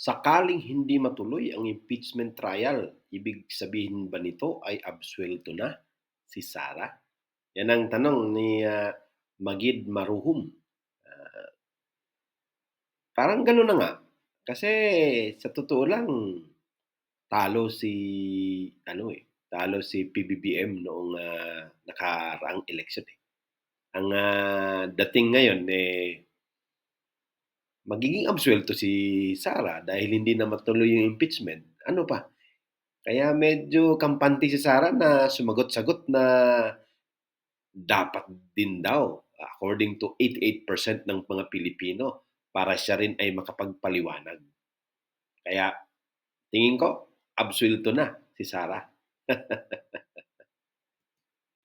Sakaling hindi matuloy ang impeachment trial, ibig sabihin ba nito ay absuelto na si Sara? Yan ang tanong ni Magid Maruhum. Ah, Parang gano'n na nga. Kasi sa totoo lang, talo si talo si PBBM noong nakaraang eleksyon eh. Ang dating ngayon eh magiging absuelto si Sara dahil hindi na matuloy yung impeachment. Ano pa? Kaya medyo kampante si Sara na sumagot-sagot na dapat din daw, according to 88% ng mga Pilipino, para siya rin ay makapagpaliwanag. Kaya tingin ko, absuelto na si Sara.